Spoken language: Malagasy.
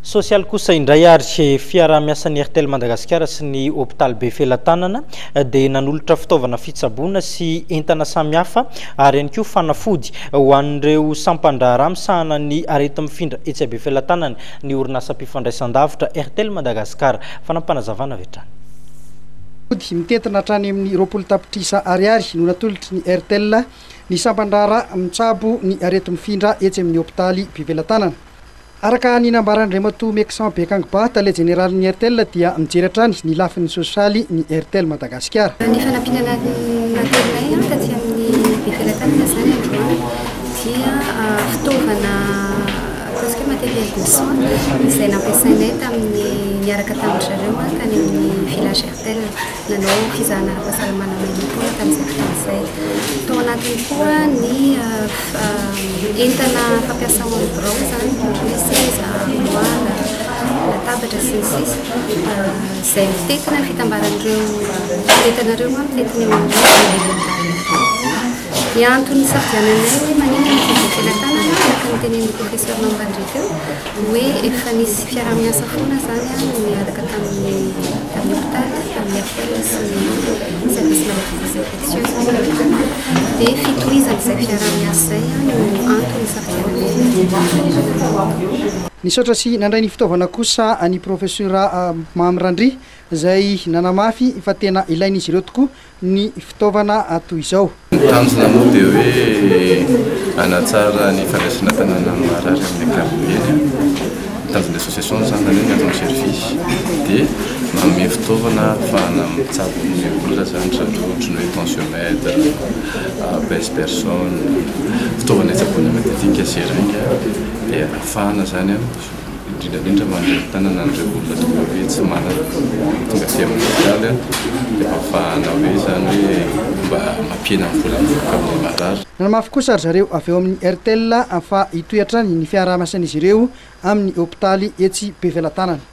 Social kosa indray ary fiara-miasan'ny Airtel Madagasikara sy ny hôpitaly be Felatanana dia nanolotra fitaovana fitsaboana sy entana samihafa ary ihany koa fanafody ho an'ireo sampan-draharaha misahana ny arety mifindra etsy be Felatanana ny orinasa mpifandraisan-davitra Airtel Madagasikara. Fanampanazavana vetrany. Mitentina hatrany amin'ny 20 tapitrisa ariary no natolotry ny Airtel ny sampan-draharaha mitsabo ny arety mifindra etsy amin'ny hôpitaly be Felatanana. Araka ny nambarany Ramatoa Meksan Bekangba, tale général ny Airtel dia mijery hatrany ny lafiny sosialy ny Airtel Madagasikara. Ny fanampiana natolonay taty amin'ny be Felatanana zany androany dia fitaovana presque matériel de soins izay nampiasainay tamin'ny niaraka tamin'ny zareo tany amin'ny village Airtel nanao fizahana ara-pahasalamana manokana tamin'izay fotoan'izay. Tao anatiny koa ny entana fampiasa ao amin'ny birao zany ny seza, moala, latabatra sy ny sisa izay mitetina ny fitambaran'ireo entanareo mitetina eo amin'ny ny antony safidiananay hoe manina ny be Felatanana araka ny tenen'ny professeur Mambandrika hoe efa nisy fiaraha-miasa foana zany niaraka tamin'ny hôpitaly tamin'ny Airtel sy ny service maladie infectieuse dia fitohizan'izay fiaraha-miasa zay no antony safidiananay. Nisaotra sy nandray ny fitaovana kosa ny professeur Mamrandry izay nanamafy fa tena ilain'izy ireo tokoa ny fitaovana toy izao. Tanjona moa dia hoe anatsara ny fandraisana tanàna marary amin'ny ankapobeny. Tanjona association zany ny atao service dia manome fitaovana ahafahana mitsabo ny olona zany ohatry ny hoe tensiomètre, pèse personne, fitaovana itsaboana matetika seringa dia ahafahana zany indrindrandrindra mandeha tanàna an'ireo olona tonga hoe tsy manana tonga aty amin'ny hôpitaly dia ahafahana hoe zany hoe mba mampiena ny vola amin'ny marary. Nanamafy kosa ry zareo avy eo amin'ny Airtel fa hitohy hatrany ny fiaraha-miasan'izy ireo amin'ny hôpitaly etsy be Felatanana.